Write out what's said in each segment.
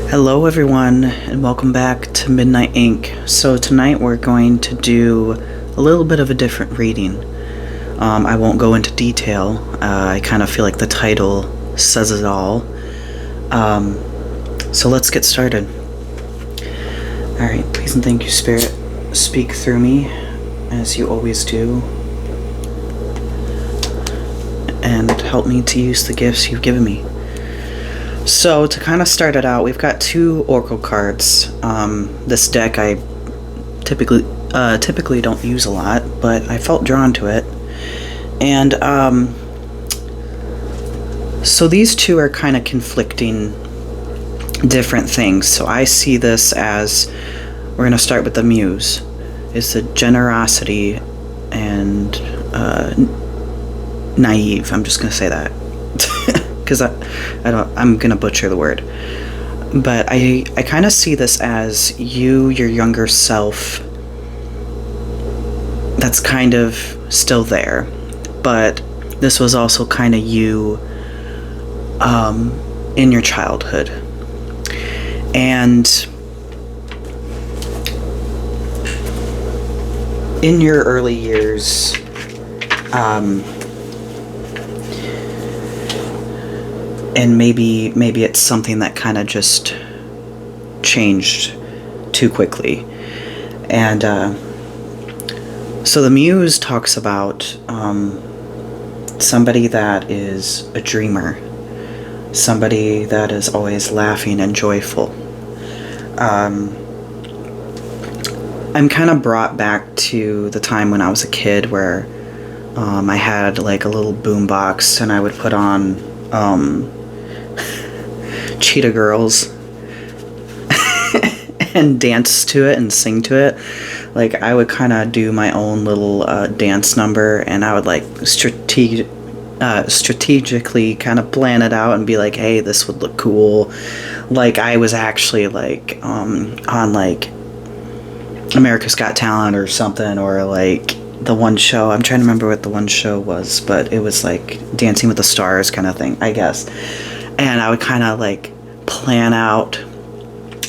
Hello everyone and welcome back to Midnight Ink. So tonight we're going to do a little bit of a different reading. I won't go into detail. I kind of feel like the title says it all. So let's get started. Alright, please and thank you, Spirit. Speak through me as you always do. And help me to use the gifts you've given me. So, to kind of start it out, we've got two Oracle cards. This deck I typically don't use a lot, but I felt drawn to it. And, so these two are kind of conflicting different things. So I see this as, we're going to start with the Muse. It's the generosity and naive. I'm just going to say that. Because I'm gonna butcher the word, but I kind of see this as your younger self that's kind of still there, but this was also kind of you in your childhood. And in your early years, and maybe it's something that kind of just changed too quickly. And so the Muse talks about somebody that is a dreamer, somebody that is always laughing and joyful. I'm kind of brought back to the time when I was a kid where I had like a little boombox and I would put on Cheetah Girls and dance to it and sing to it. Like, I would kind of do my own little dance number, and I would like strategically kind of plan it out and be like, hey, this would look cool. Like, I was actually like on like America's Got Talent or something, or like the one show, I'm trying to remember what the one show was, but it was like Dancing with the Stars kind of thing, I guess. And I would kind of like plan out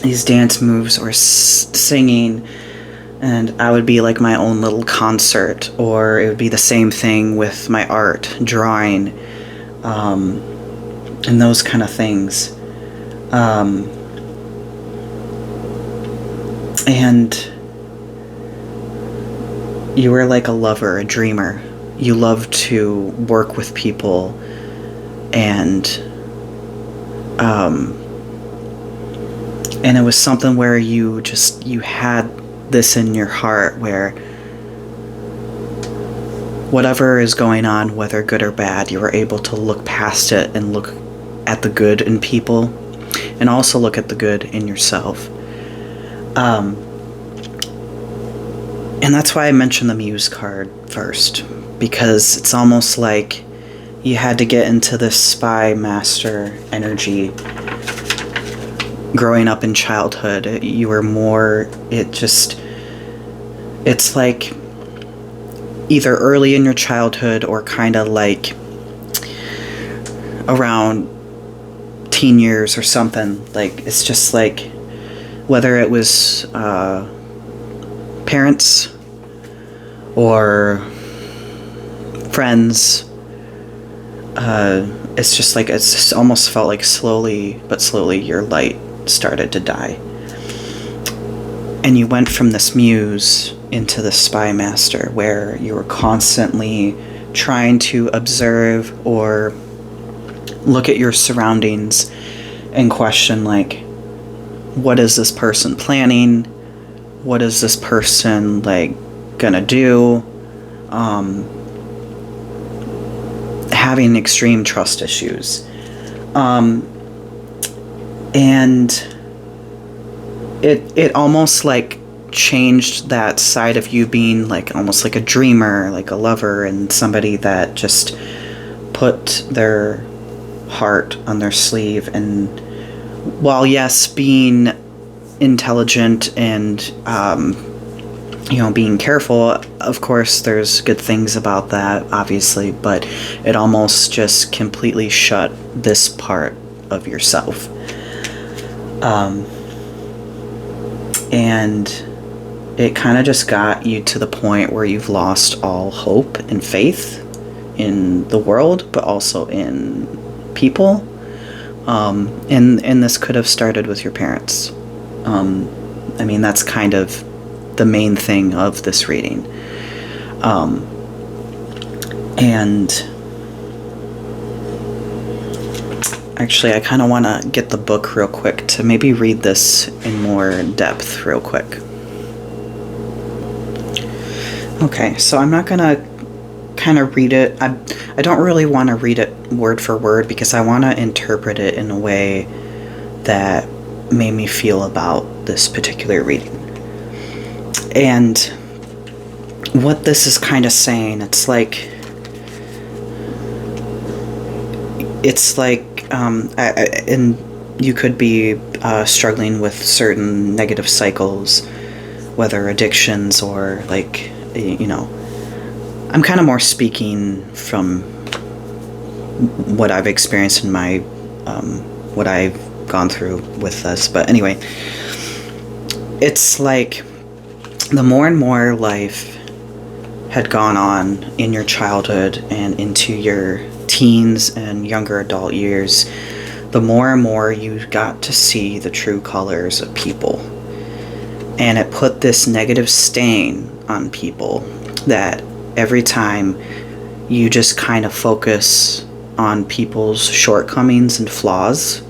these dance moves or singing, and I would be like my own little concert. Or it would be the same thing with my art, drawing, and those kind of things. And you were like a lover, a dreamer. You loved to work with people, and it was something where you had this in your heart where whatever is going on, whether good or bad, you were able to look past it and look at the good in people, and also look at the good in yourself. And that's why I mentioned the Muse card first, because it's almost like you had to get into this spy master energy growing up in childhood. You were more, it's like either early in your childhood or kind of like around teen years or something. Like, it's just like, whether it was parents or friends, it's just like, it's just almost felt like slowly your light started to die, and you went from this Muse into the spy master, where you were constantly trying to observe or look at your surroundings and question, like, what is this person planning? What is this person like gonna do? Having extreme trust issues. And it almost like changed that side of you being like almost like a dreamer, like a lover, and somebody that just put their heart on their sleeve. And while yes, being intelligent and being careful, of course there's good things about that, obviously, but it almost just completely shut this part of yourself. And it kind of just got you to the point where you've lost all hope and faith in the world, but also in people. And this could have started with your parents. I mean, that's kind of the main thing of this reading. And actually, I kind of want to get the book real quick to maybe read this in more depth real quick. Okay, so I'm not going to kind of read it. I don't really want to read it word for word because I want to interpret it in a way that made me feel about this particular reading. And what this is kind of saying, it's like and you could be struggling with certain negative cycles, whether addictions or like, you know, I'm kind of more speaking from what I've experienced in my, what I've gone through with this. But anyway, it's like the more and more life had gone on in your childhood and into your teens and younger adult years, the more and more you got to see the true colors of people. And it put this negative stain on people that every time you just kind of focus on people's shortcomings and flaws.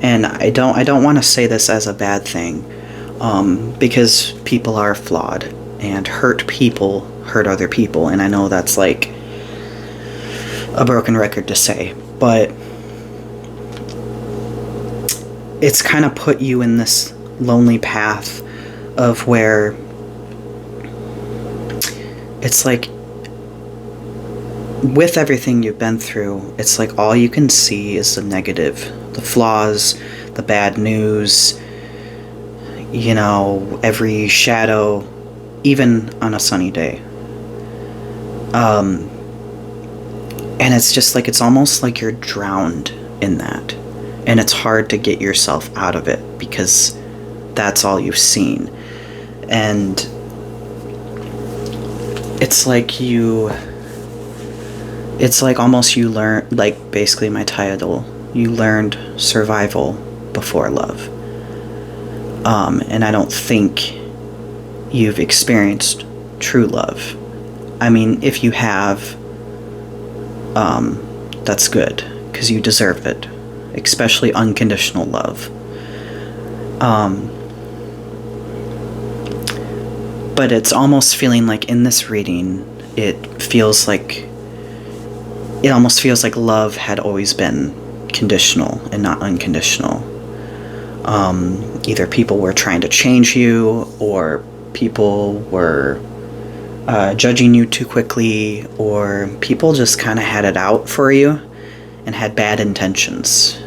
And I don't want to say this as a bad thing, because people are flawed, and hurt people hurt other people. And I know that's like a broken record to say, but it's kind of put you in this lonely path of where it's like, with everything you've been through, it's like all you can see is the negative, the flaws, the bad news, you know, every shadow, even on a sunny day. And it's just like, it's almost like you're drowned in that. And it's hard to get yourself out of it because that's all you've seen. And it's like almost you learn, like basically my title, you learned survival before love. And I don't think you've experienced true love. I mean, if you have, that's good, because you deserve it, especially unconditional love. But it's almost feeling like in this reading, it almost feels like love had always been conditional and not unconditional. Either people were trying to change you, or people were judging you too quickly, or people just kind of had it out for you and had bad intentions.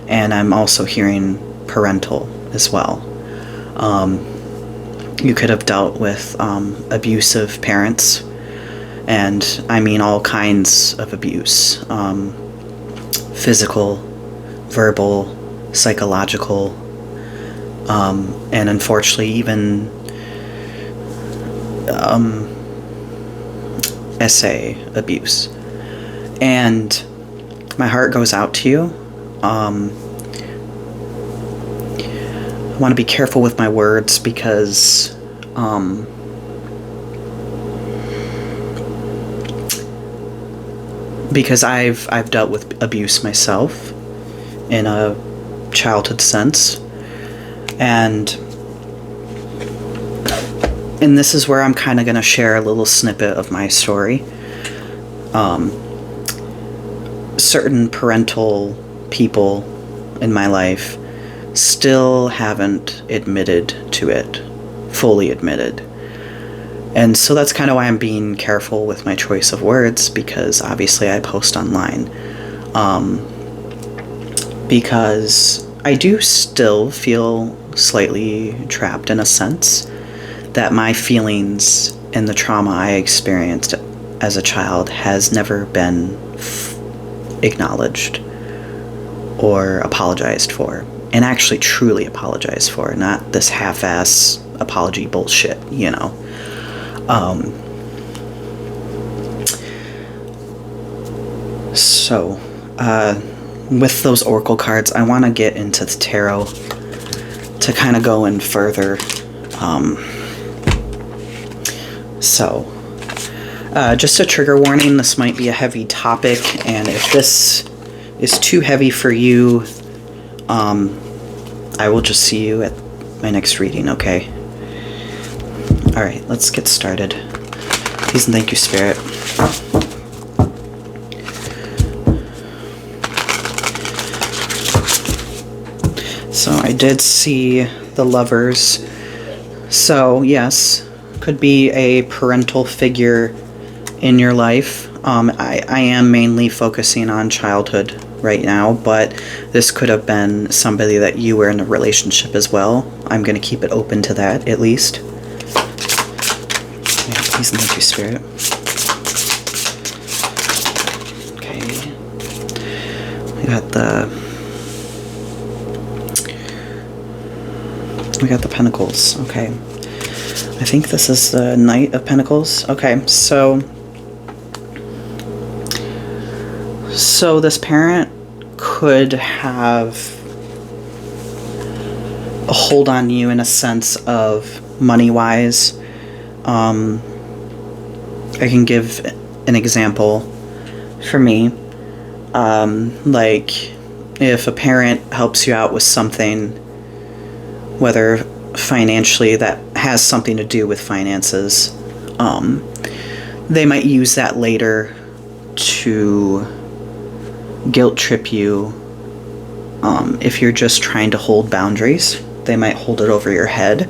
And I'm also hearing parental as well. You could have dealt with abusive parents, and I mean all kinds of abuse, physical, verbal, psychological, and unfortunately even SA abuse. And my heart goes out to you. I want to be careful with my words because I've dealt with abuse myself in a childhood sense, and this is where I'm kind of going to share a little snippet of my story. Certain parental people in my life still haven't admitted to it, fully admitted. And so that's kind of why I'm being careful with my choice of words, because obviously I post online. Because I do still feel slightly trapped in a sense that my feelings and the trauma I experienced as a child has never been acknowledged or apologized for, and actually truly apologized for, not this half-ass apology bullshit, you know. So, with those oracle cards, I want to get into the tarot to kind of go in further. Just a trigger warning, this might be a heavy topic, and if this is too heavy for you, I will just see you at my next reading, okay? Alright, let's get started. Please and thank you, Spirit. So I did see the Lovers. So yes, could be a parental figure in your life. I am mainly focusing on childhood right now, but this could have been somebody that you were in a relationship as well. I'm going to keep it open to that, at least. Yeah, please and thank you, Spirit. Okay. We got the Pentacles. Okay. I think this is the Knight of Pentacles. Okay, so this parent could have a hold on you in a sense of money-wise. I can give an example for me. Like, if a parent helps you out with something, whether financially, that has something to do with finances, they might use that later to guilt trip you. If you're just trying to hold boundaries, they might hold it over your head.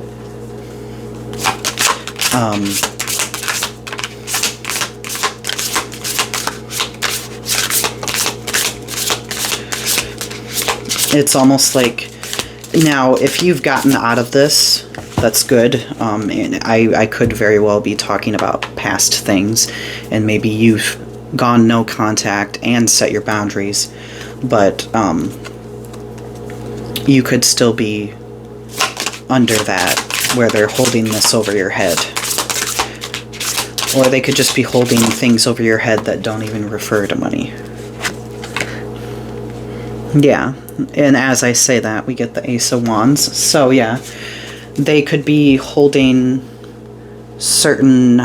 It's almost like, now, if you've gotten out of this, that's good. And I could very well be talking about past things, and maybe you've gone no contact and set your boundaries, but you could still be under that, where they're holding this over your head. Or they could just be holding things over your head that don't even refer to money. Yeah, and as I say that, we get the Ace of Wands. So yeah, they could be holding certain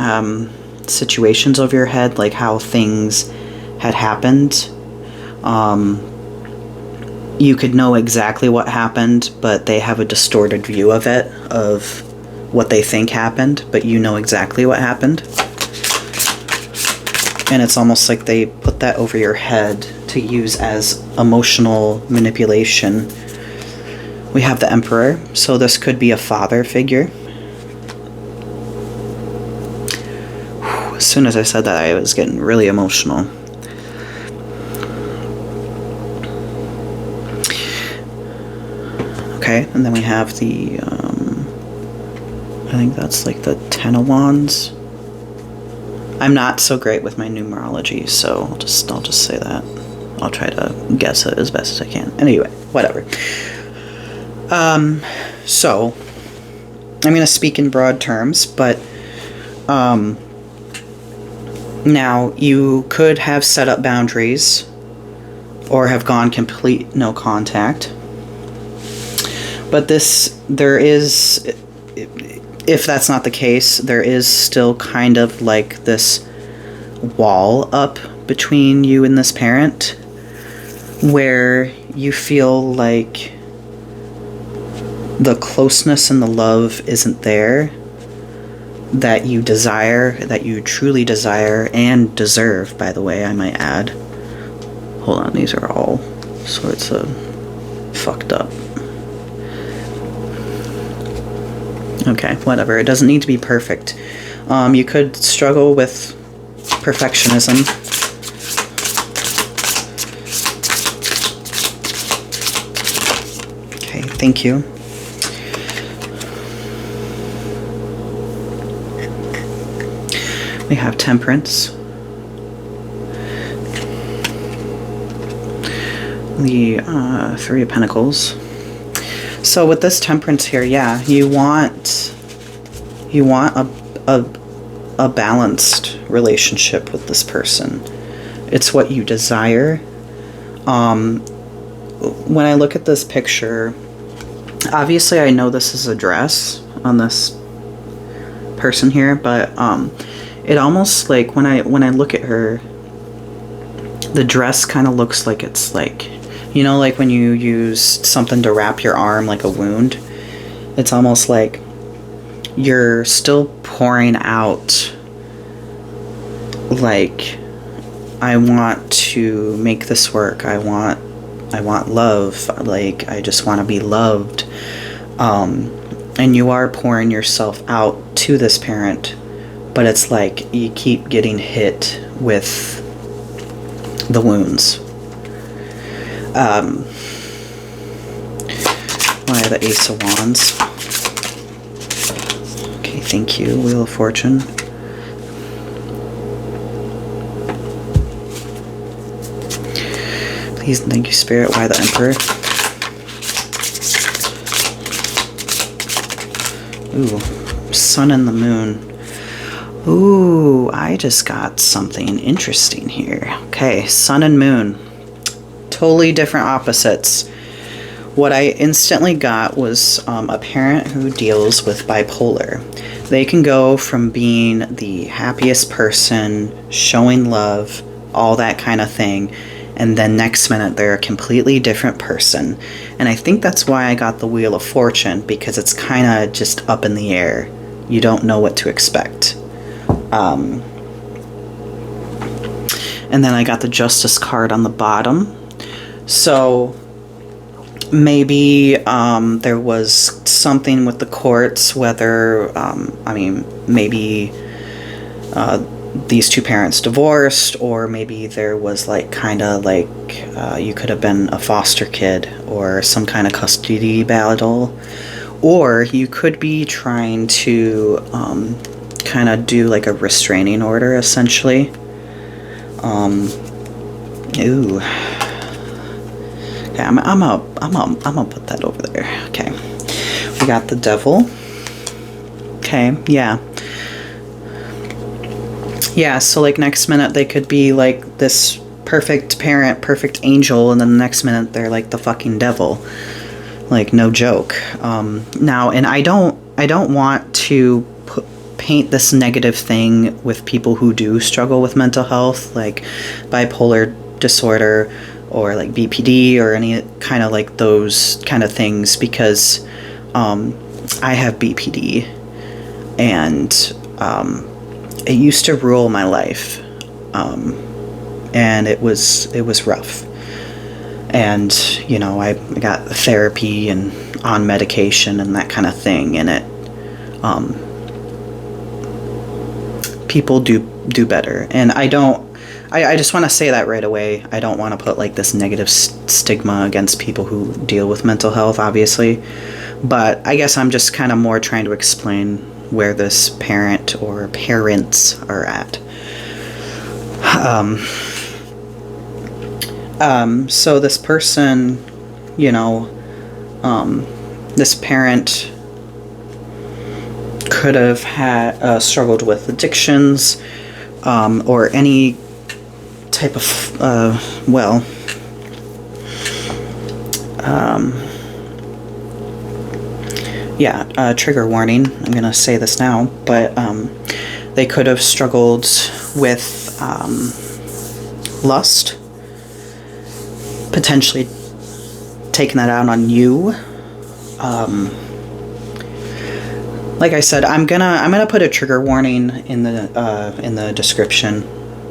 situations over your head, like how things had happened. You could know exactly what happened, but they have a distorted view of it, of what they think happened, but you know exactly what happened. And it's almost like they put that over your head to use as emotional manipulation. We have the Emperor, so this could be a father figure. As soon as I said that, I was getting really emotional. Okay, and then we have the, I think that's like the Ten of Wands. I'm not so great with my numerology, so I'll just say that. I'll try to guess it as best as I can. Anyway, whatever. So I'm going to speak in broad terms, but now you could have set up boundaries or have gone complete no contact. But there is, if that's not the case, there is still kind of like this wall up between you and this parent, where you feel like the closeness and the love isn't there that you desire, that you truly desire and deserve, by the way, I might add. Hold on, these are all sorts of fucked up. Okay, whatever. It doesn't need to be perfect. You could struggle with perfectionism. Okay, thank you. We have Temperance. the Three of Pentacles. So with this Temperance here, yeah, you want a balanced relationship with this person. It's what you desire. When I look at this picture, obviously I know this is a dress on this person here, but it almost like when I look at her, the dress kind of looks like it's like, you know, like when you use something to wrap your arm, like a wound. It's almost like you're still pouring out, like, I want to make this work. I want love. Like, I just want to be loved. And you are pouring yourself out to this parent, but it's like you keep getting hit with the wounds. Why the Ace of Wands? Okay, thank you. Wheel of Fortune. Please and thank you, Spirit. Why the Emperor? Ooh, Sun and the Moon. Ooh, I just got something interesting here. Okay, Sun and Moon. Totally different opposites. What I instantly got was a parent who deals with bipolar. They can go from being the happiest person, showing love, all that kind of thing, and then next minute they're a completely different person. And I think that's why I got the Wheel of Fortune, because it's kind of just up in the air. You don't know what to expect. And then I got the Justice card on the bottom. So maybe there was something with the courts, whether, I mean, maybe these two parents divorced, or maybe there was like kind of like you could have been a foster kid or some kind of custody battle, or you could be trying to kind of do like a restraining order, essentially. Ooh. Okay, I'm gonna put that over there. Okay, we got the Devil. Okay, yeah. Yeah, so like next minute they could be like this perfect parent, perfect angel, and then the next minute they're like the fucking devil. Like, no joke. Now, and I don't want to paint this negative thing with people who do struggle with mental health, like bipolar disorder or like BPD or any kind of like those kind of things, because I have BPD, and it used to rule my life, and it was rough. And, you know, I got therapy and on medication and that kind of thing, and it, people do better. And I just want to say that right away. I don't want to put like this negative stigma against people who deal with mental health, obviously. But I guess I'm just kind of more trying to explain where this parent or parents are at. So this person, you know, this parent could have had struggled with addictions, or any type of trigger warning. I'm gonna say this now, but they could have struggled with lust, potentially taking that out on you. Like I said, I'm gonna put a trigger warning in the description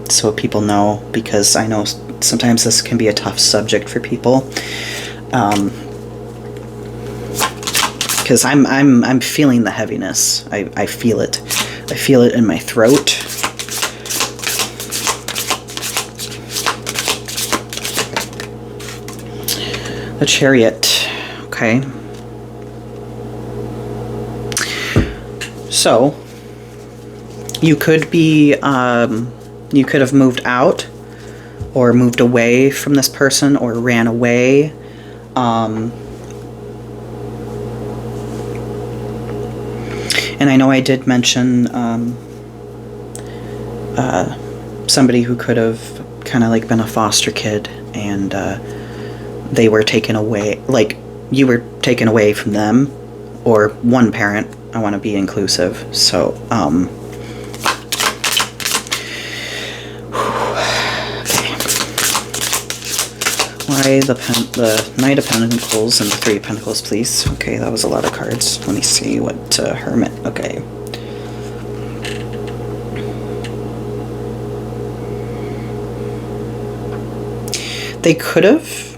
so people know, because I know sometimes this can be a tough subject for people. Because I'm feeling the heaviness. I feel it. I feel it in my throat. The Chariot. Okay. So you could be you could have moved out or moved away from this person or ran away. And I know I did mention somebody who could have kind of like been a foster kid, and they were taken away, like you were taken away from them, or one parent. I want to be inclusive. So, okay. Why the Knight of Pentacles and the Three of Pentacles, please? Okay, that was a lot of cards. Let me see what Hermit. Okay. They could have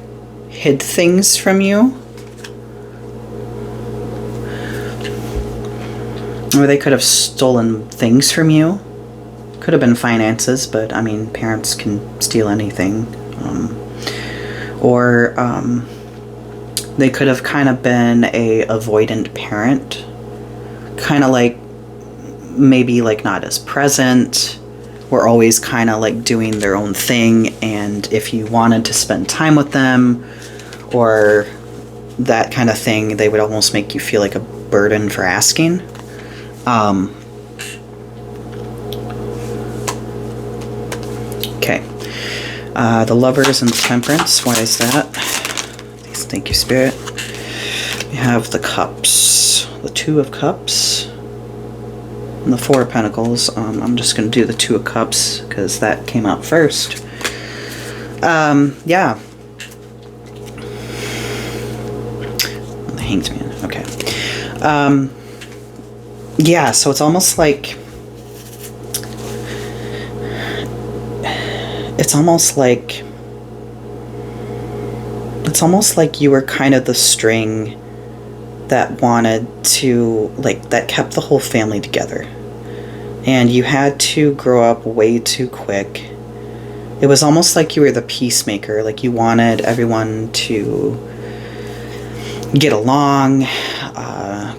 hid things from you. Or they could have stolen things from you. Could have been finances, but I mean, parents can steal anything. Or they could have kind of been a avoidant parent. Kind of like, maybe like not as present. Were always kind of like doing their own thing, and if you wanted to spend time with them or that kind of thing, they would almost make you feel like a burden for asking. Okay. The Lovers and the Temperance. Why is that? Please, thank you, Spirit. We have the Cups. The Two of Cups. And the Four of Pentacles. I'm just going to do the Two of Cups because that came out first. Yeah. The Hanged Man. Okay. Yeah, so it's almost like... It's almost like you were kind of the string that wanted to, like, that kept the whole family together. And you had to grow up way too quick. It was almost like you were the peacemaker, like you wanted everyone to get along,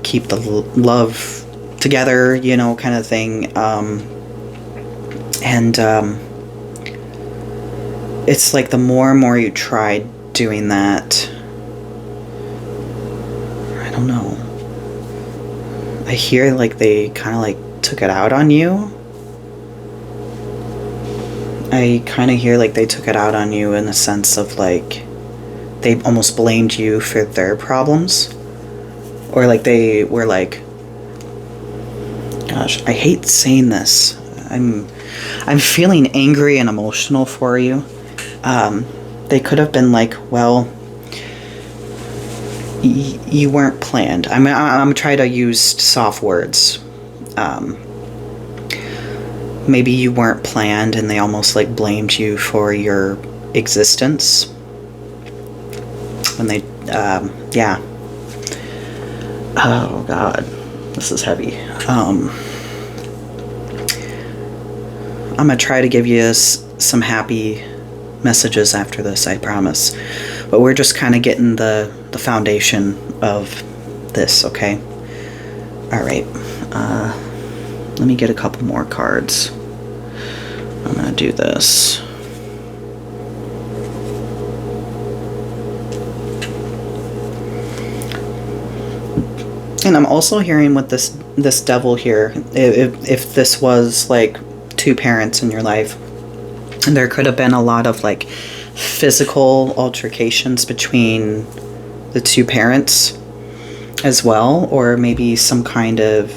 keep the love together, you know, kind of thing. It's like the more and more you tried doing that, I don't know. I hear like they kind of like took it out on you. I kind of hear like they took it out on you in the sense of like they almost blamed you for their problems. Or like they were like, gosh, I hate saying this. I'm feeling angry and emotional for you. They could have been like, well, you weren't planned. I'm trying to use soft words. Maybe you weren't planned and they almost like blamed you for your existence. When they, yeah. Oh God, this is heavy. I'm gonna try to give you some happy messages after this, I promise. But we're just kind of getting the foundation of this, okay? Alright. Let me get a couple more cards. I'm gonna do this. And I'm also hearing with this devil here, if this was like two parents in your life, and there could have been a lot of like physical altercations between the two parents as well, or maybe some kind of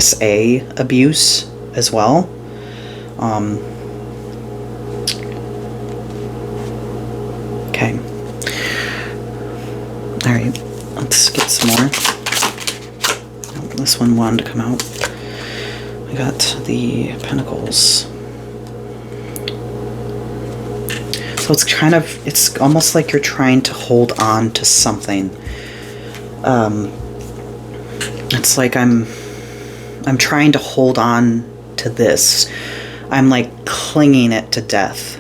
SA abuse as well. Okay. Alright, let's get some more. This one wanted to come out. I got the Pentacles. So it's almost like you're trying to hold on to something. It's like I'm trying to hold on to this. I'm like clinging it to death.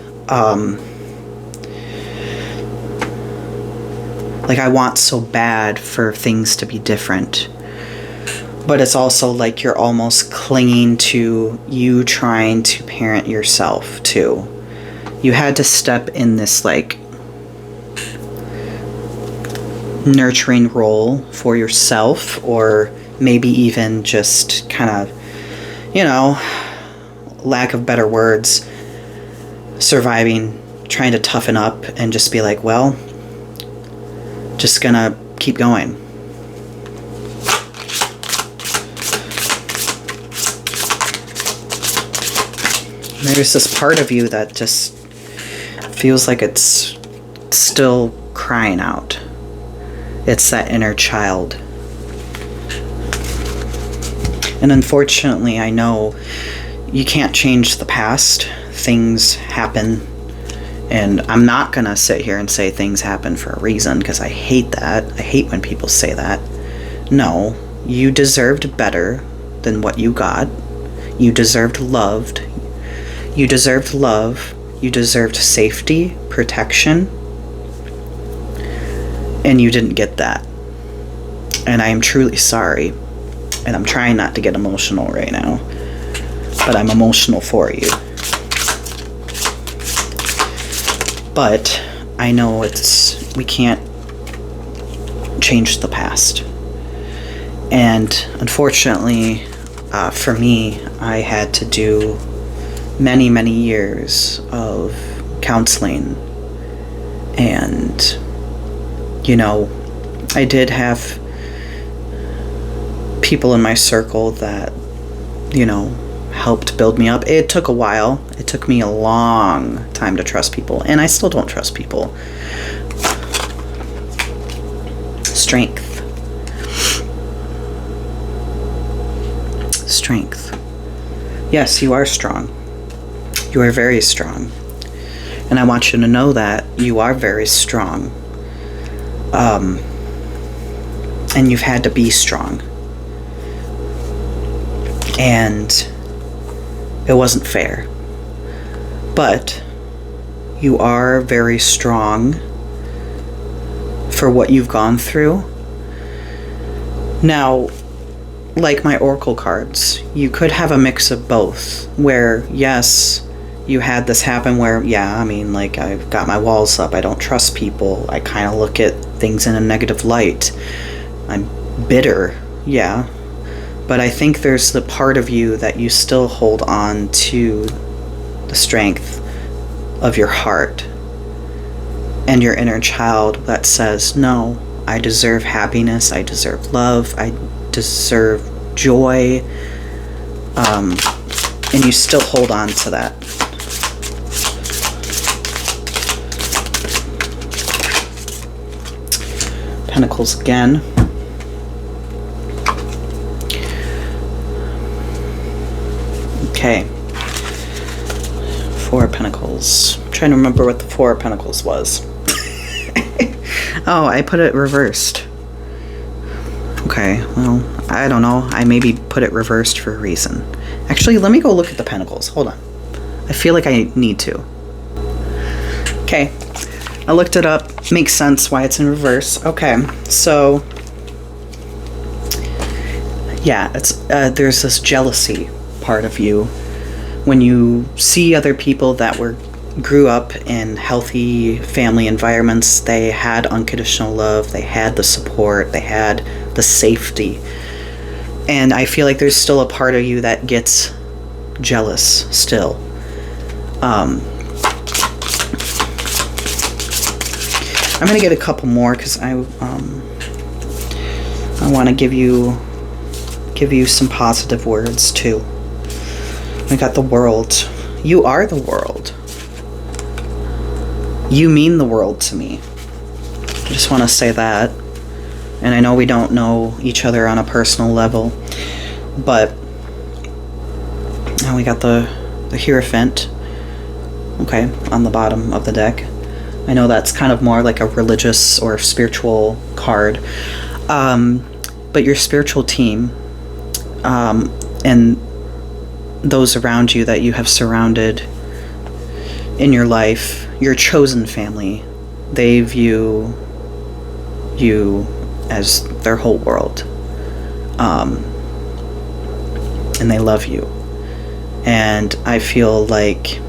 Like I want so bad for things to be different. But it's also like you're almost clinging to you trying to parent yourself too. you had to step in this like nurturing role for yourself, or maybe even just kind of, you know, lack of better words, surviving, trying to toughen up and just be like, well, just gonna keep going. There's this part of you that just feels like it's still crying out. It's that inner child. And unfortunately, I know you can't change the past. Things happen. And I'm not gonna sit here and say things happen for a reason, because I hate that. I hate when people say that. No, you deserved better than what you got. You deserved loved. You deserved love. You deserved safety, protection. And you didn't get that. And I am truly sorry. And I'm trying not to get emotional right now. But I'm emotional for you. But I know we can't change the past. And unfortunately, for me, I had to do many, many years of counseling. And, you know, I did have people in my circle that, you know, helped build me up. It took a while. It took me a long time to trust people, and I still don't trust people. Strength. Strength. Yes, you are strong. You are very strong. And I want you to know that you are very strong. And you've had to be strong. And it wasn't fair. But you are very strong for what you've gone through. Now, like my oracle cards, you could have a mix of both, where yes, you had this happen where, yeah, I mean, like, I've got my walls up, I don't trust people, I kind of look at things in a negative light, I'm bitter, yeah, but I think there's the part of you that you still hold on to the strength of your heart and your inner child that says, no, I deserve happiness, I deserve love, I deserve joy, and you still hold on to that. Pentacles again. Okay. Four of Pentacles. I'm trying to remember what the Four of Pentacles was. Oh, I put it reversed. Okay, well, I don't know. I maybe put it reversed for a reason. Actually, let me go look at the Pentacles. Hold on. I feel like I need to. Okay. I looked it up. Makes sense why it's in reverse. Okay, so yeah, it's there's this jealousy part of you when you see other people that grew up in healthy family environments. They had unconditional love, they had the support, they had the safety, and I feel like there's still a part of you that gets jealous still. I'm gonna get a couple more because I want to give you some positive words too. I got the World. You are the world. You mean the world to me. I just want to say that. And I know we don't know each other on a personal level, but now we got the Hierophant. Okay, on the bottom of the deck. I know that's kind of more like a religious or spiritual card. But your spiritual team, and those around you that you have surrounded in your life, your chosen family, they view you as their whole world. And they love you. And I feel like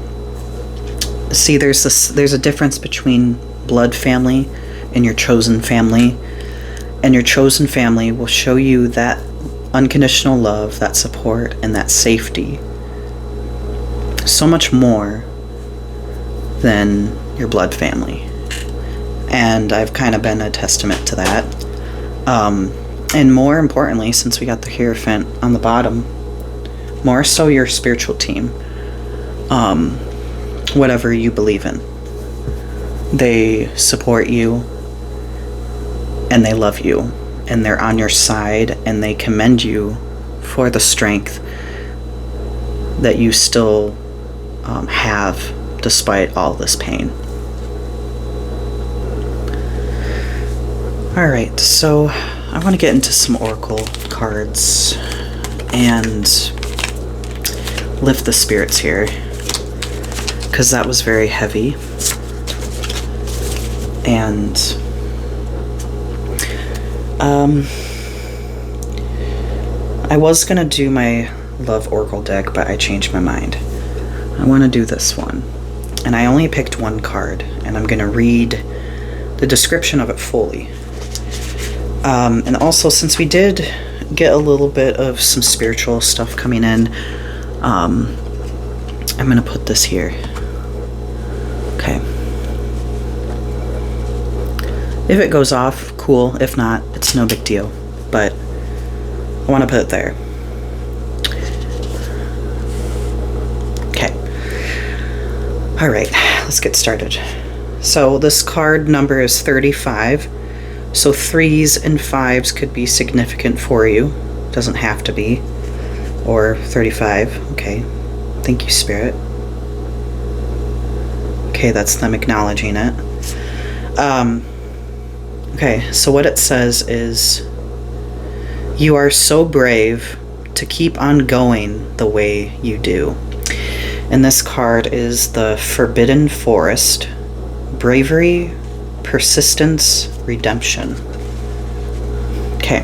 See, there's a difference between blood family and your chosen family. And your chosen family will show you that unconditional love, that support, and that safety so much more than your blood family. And I've kind of been a testament to that. And more importantly, since we got the Hierophant on the bottom, more so your spiritual team. Whatever you believe in. They support you, and they love you, and they're on your side, and they commend you for the strength that you still have despite all this pain. Alright, so I want to get into some oracle cards and lift the spirits here, because that was very heavy. And I was gonna do my Love Oracle deck, but I changed my mind. I want to do this one. And I only picked one card, and I'm gonna read the description of it fully. And also, since we did get a little bit of some spiritual stuff coming in, I'm gonna put this here. Okay. If it goes off, cool. If not, it's no big deal. But I want to put it there. Okay. Alright, let's get started. So this card number is 35. So 3s and 5s could be significant for you. Doesn't have to be. Or 35. Okay. Thank you, Spirit. Okay, that's them acknowledging it. Okay, so what it says is, you are so brave to keep on going the way you do. And this card is the Forbidden Forest. Bravery, persistence, redemption. Okay.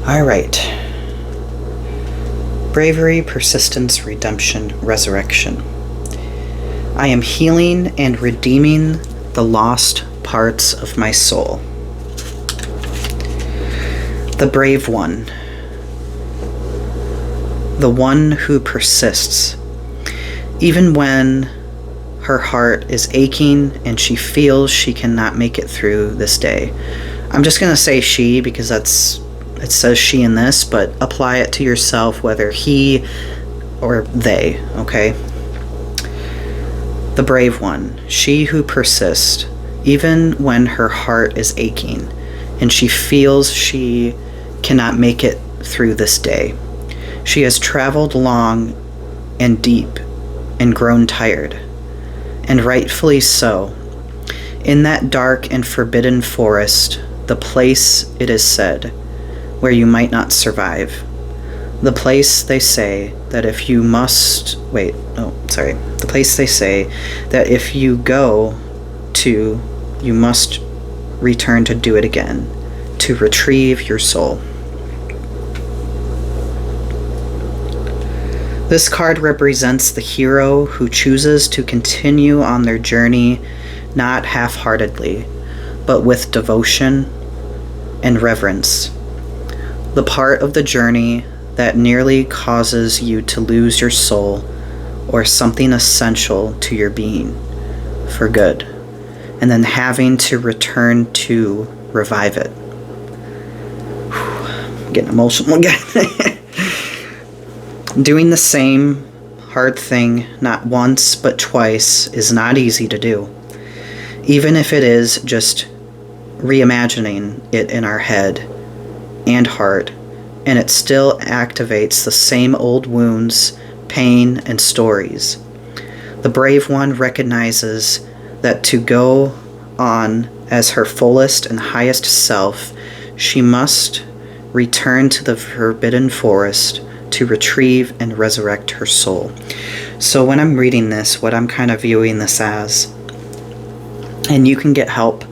Alright. Bravery, persistence, redemption, resurrection. I am healing and redeeming the lost parts of my soul. The brave one. The one who persists. Even when her heart is aching and she feels she cannot make it through this day. I'm just going to say she because it says she in this, but apply it to yourself, whether he or they, okay? The brave one, she who persists, even when her heart is aching and she feels she cannot make it through this day. She has traveled long and deep and grown tired, and rightfully so. In that dark and forbidden forest, the place, it is said, where you might not survive. The place they say that if you must... The place they say that if you go to, you must return to do it again, to retrieve your soul. This card represents the hero who chooses to continue on their journey not half-heartedly, but with devotion and reverence. The part of the journey that nearly causes you to lose your soul or something essential to your being for good, and then having to return to revive it. I'm getting emotional again. Doing the same hard thing not once but twice is not easy to do, even if it is just reimagining it in our head and heart, and it still activates the same old wounds, pain, and stories. The brave one recognizes that to go on as her fullest and highest self, she must return to the forbidden forest to retrieve and resurrect her soul. So when I'm reading this, what I'm kind of viewing this as, and you can get help,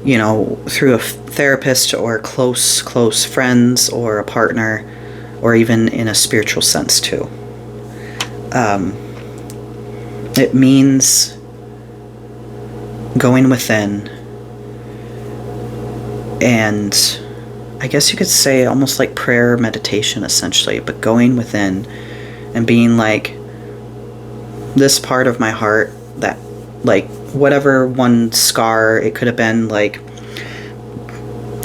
you know, through a therapist or close friends or a partner, or even in a spiritual sense too. It means going within, and I guess you could say almost like prayer meditation essentially, but going within and being like, this part of my heart that, like, whatever one scar, it could have been like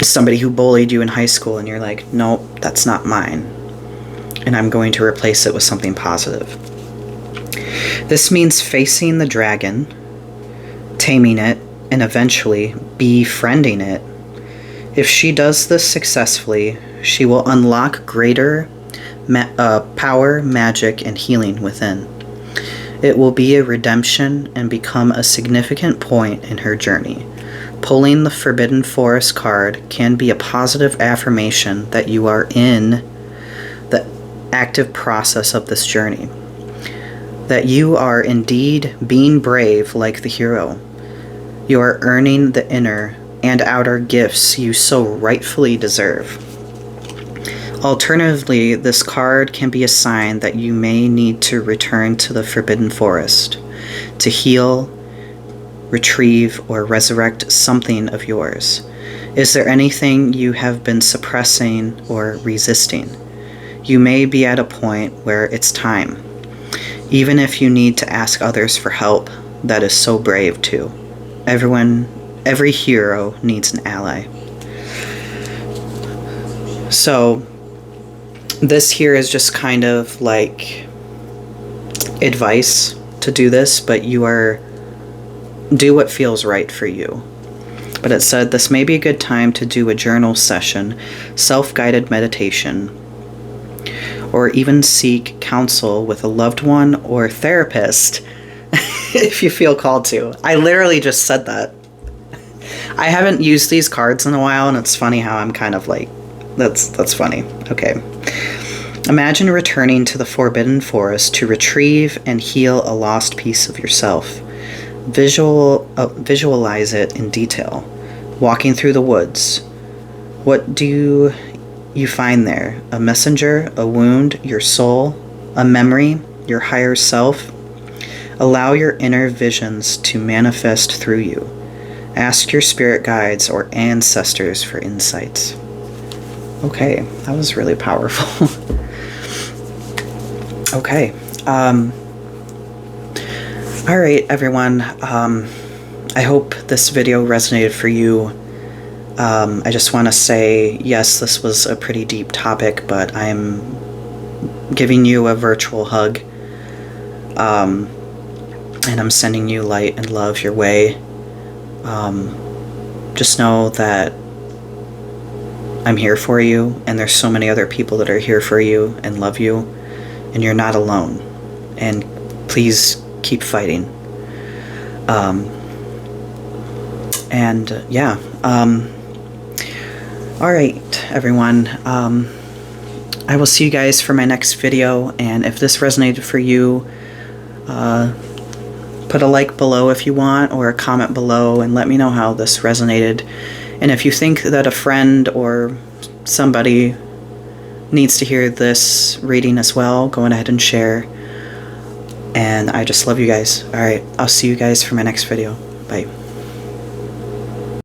somebody who bullied you in high school, and you're like, nope, that's not mine, and I'm going to replace it with something positive. This means facing the dragon, taming it, and eventually befriending it. If she does this successfully, she will unlock greater power, magic, and healing within. It will be a redemption and become a significant point in her journey. Pulling the Forbidden Forest card can be a positive affirmation that you are in the active process of this journey. That you are indeed being brave like the hero. You are earning the inner and outer gifts you so rightfully deserve. Alternatively, this card can be a sign that you may need to return to the Forbidden Forest to heal, retrieve, or resurrect something of yours. Is there anything you have been suppressing or resisting? You may be at a point where it's time. Even if you need to ask others for help, that is so brave too. Every hero needs an ally. So, this here is just kind of like advice to do this, but do what feels right for you. But it said this may be a good time to do a journal session, self-guided meditation, or even seek counsel with a loved one or therapist if you feel called to. I literally just said that. I haven't used these cards in a while, and it's funny how I'm kind of like, that's funny. Okay. Imagine returning to the Forbidden Forest to retrieve and heal a lost piece of yourself. Visualize it in detail. Walking through the woods. What do you find there? A messenger, a wound, your soul, a memory, your higher self? Allow your inner visions to manifest through you. Ask your spirit guides or ancestors for insights. Okay, that was really powerful. Okay. Alright, everyone. I hope this video resonated for you. I just want to say, yes, this was a pretty deep topic, but I'm giving you a virtual hug. And I'm sending you light and love your way. Just know that I'm here for you, and there's so many other people that are here for you and love you, and you're not alone. And please keep fighting. Yeah. Alright, everyone. I will see you guys for my next video, and if this resonated for you, put a like below if you want, or a comment below, and let me know how this resonated. And if you think that a friend or somebody needs to hear this reading as well, go ahead and share. And I just love you guys. Alright, I'll see you guys for my next video. Bye.